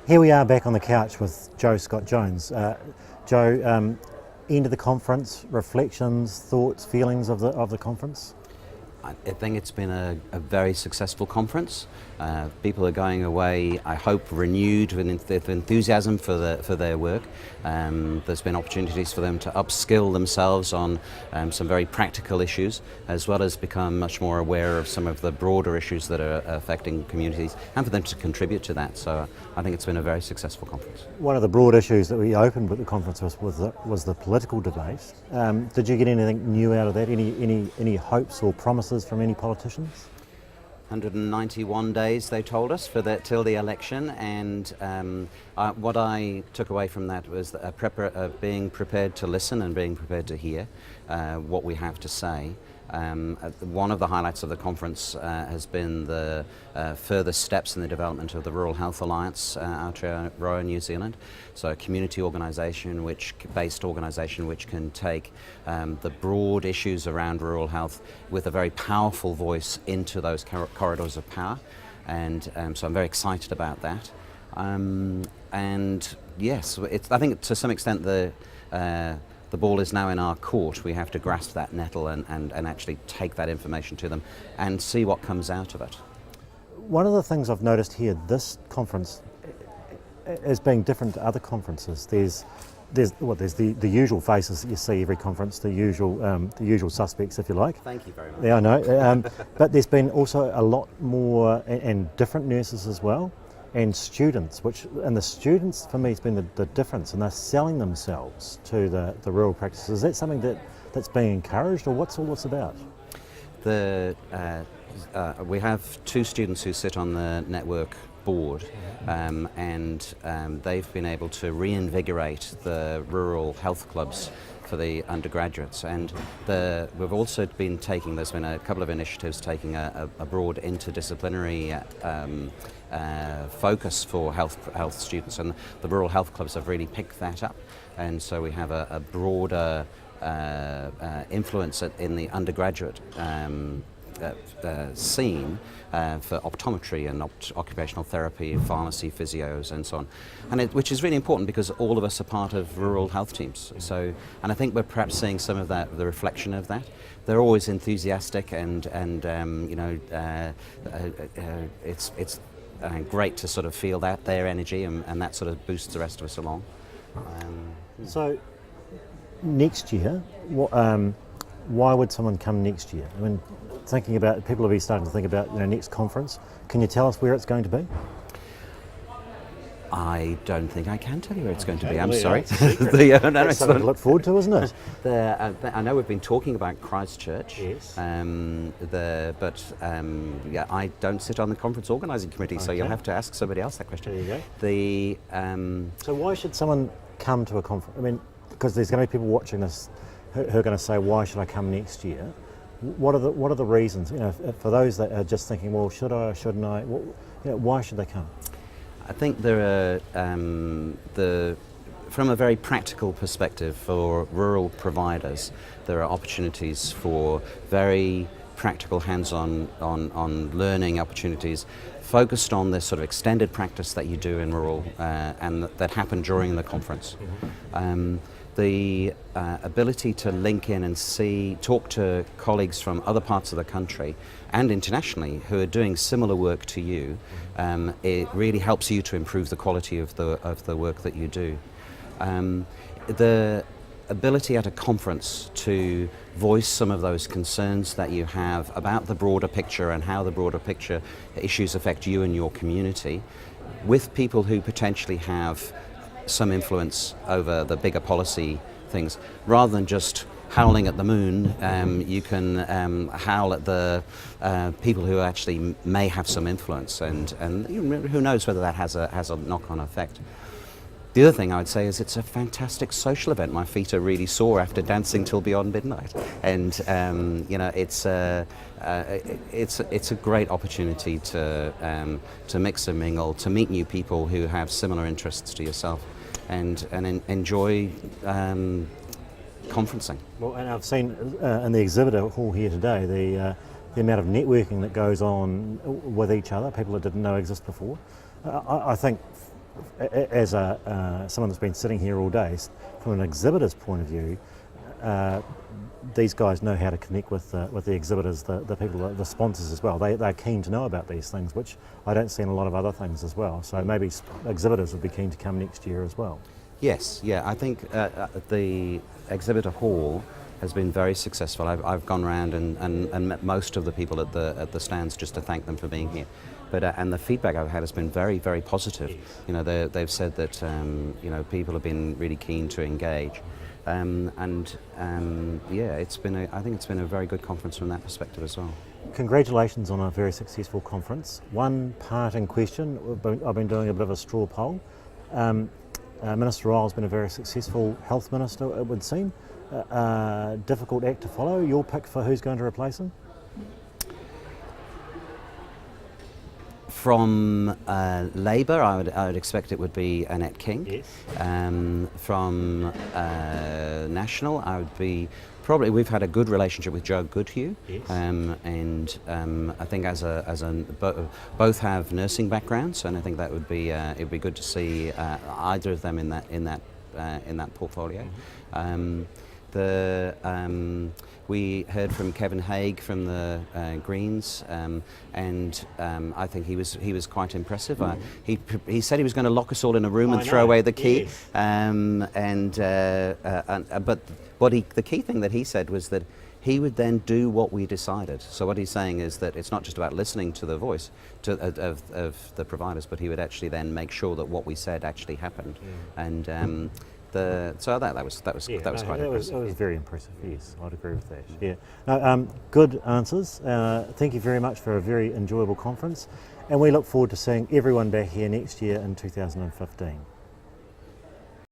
Here we are back on the couch with Joe Scott-Jones. Joe, end of the conference, reflections, thoughts, feelings of the conference? I think it's been a very successful conference. People are going away, I hope, renewed with enthusiasm for their work. There's been opportunities for them to upskill themselves on some very practical issues, as well as become much more aware of some of the broader issues that are affecting communities, and for them to contribute to that. So I think it's been a very successful conference. One of the broad issues that we opened with the conference was the political debate. Did you get anything new out of that? Any hopes or promises from any politicians? 191 days, they told us, till the election, and what I took away from that was being prepared to listen and being prepared to hear what we have to say. One of the highlights of the conference has been the further steps in the development of the Rural Health Alliance Aotearoa, New Zealand. So a community based organisation which can take the broad issues around rural health with a very powerful voice into those corridors of power, and so I'm very excited about that. And yes, I think to some extent the ball is now in our court. We have to grasp that nettle and actually take that information to them and see what comes out of it. One of the things I've noticed here, this conference, as being different to other conferences, there's the usual faces that you see every conference, the usual suspects, if you like. Thank you very much. Yeah, I know. But there's been also a lot more and different nurses as well, and students, and the students for me has been the difference, and they're selling themselves to the rural practices. Is that something that's being encouraged, or what's all this about? We have two students who sit on the network board, and they've been able to reinvigorate the rural health clubs for the undergraduates, and we've also been there's been a couple of initiatives taking a broad interdisciplinary focus for health students, and the rural health clubs have really picked that up, and so we have a broader influence in the undergraduate scene for optometry and occupational therapy, pharmacy, physios, and so on, and which is really important because all of us are part of rural health teams. So, and I think we're perhaps seeing some of that, the reflection of that. They're always enthusiastic, and it's great to sort of feel their energy, and that sort of boosts the rest of us along. So, next year, why would someone come next year? I mean, people will be starting to think about next conference. Can you tell us where it's going to be? I don't think I can tell you where it's going to be. I'm sorry. That's something to look forward to, isn't it? I know we've been talking about Christchurch. Yes. I don't sit on the conference organising committee, so you'll have to ask somebody else that question. There you go. So why should someone come to a conference? I mean, because there's going to be people watching this who are going to say, "Why should I come next year?" What are the reasons? For those that are just thinking, "Well, should I or shouldn't I?" Why should they come? I think there are from a very practical perspective for rural providers, there are opportunities for very practical hands-on on learning opportunities focused on this sort of extended practice that you do in rural and that happen during the conference. The ability to link in and talk to colleagues from other parts of the country and internationally who are doing similar work to you, it really helps you to improve the quality of the work that you do. The ability at a conference to voice some of those concerns that you have about the broader picture and how the broader picture issues affect you and your community with people who potentially have some influence over the bigger policy things, rather than just howling at the moon. You can howl at the people who actually may have some influence, and who knows whether that has a knock-on effect. The other thing I would say is it's a fantastic social event. My feet are really sore after dancing till beyond midnight, and it's a great opportunity to mix and mingle, to meet new people who have similar interests to yourself, and enjoy conferencing. Well, and I've seen in the exhibitor hall here today the amount of networking that goes on with each other, people that didn't know exist before. I think as someone that's been sitting here all day, from an exhibitor's point of view, these guys know how to connect with the exhibitors, the people, the sponsors as well. They're keen to know about these things, which I don't see in a lot of other things as well. So maybe exhibitors would be keen to come next year as well. Yes, yeah, I think the exhibitor hall has been very successful. I've gone around and met most of the people at the stands just to thank them for being here. But and the feedback I've had has been very, very positive. You know, they've said that you know, people have been really keen to engage, yeah, I think it's been a very good conference from that perspective as well. Congratulations on a very successful conference. One parting question: I've been doing a bit of a straw poll. Minister Ryall's been a very successful health minister, it would seem. Difficult act to follow. Your pick for who's going to replace him? From Labour, I would expect it would be Annette King. Yes. From National, I would be probably. We've had a good relationship with Joe Goodhue, Yes. and I think both have nursing backgrounds, and I think that would be it'd be good to see either of them in that portfolio. We heard from Kevin Haig from the Greens, and I think he was quite impressive. He said he was going to lock us all in a room and throw away the key. Yes. But the key thing that he said was that he would then do what we decided. So what he's saying is that it's not just about listening to the voice of the providers, but he would actually then make sure that what we said actually happened. And so that was quite impressive. That was very impressive. Yes, I'd agree with that. Yeah. No, good answers. Thank you very much for a very enjoyable conference, and we look forward to seeing everyone back here next year in 2015.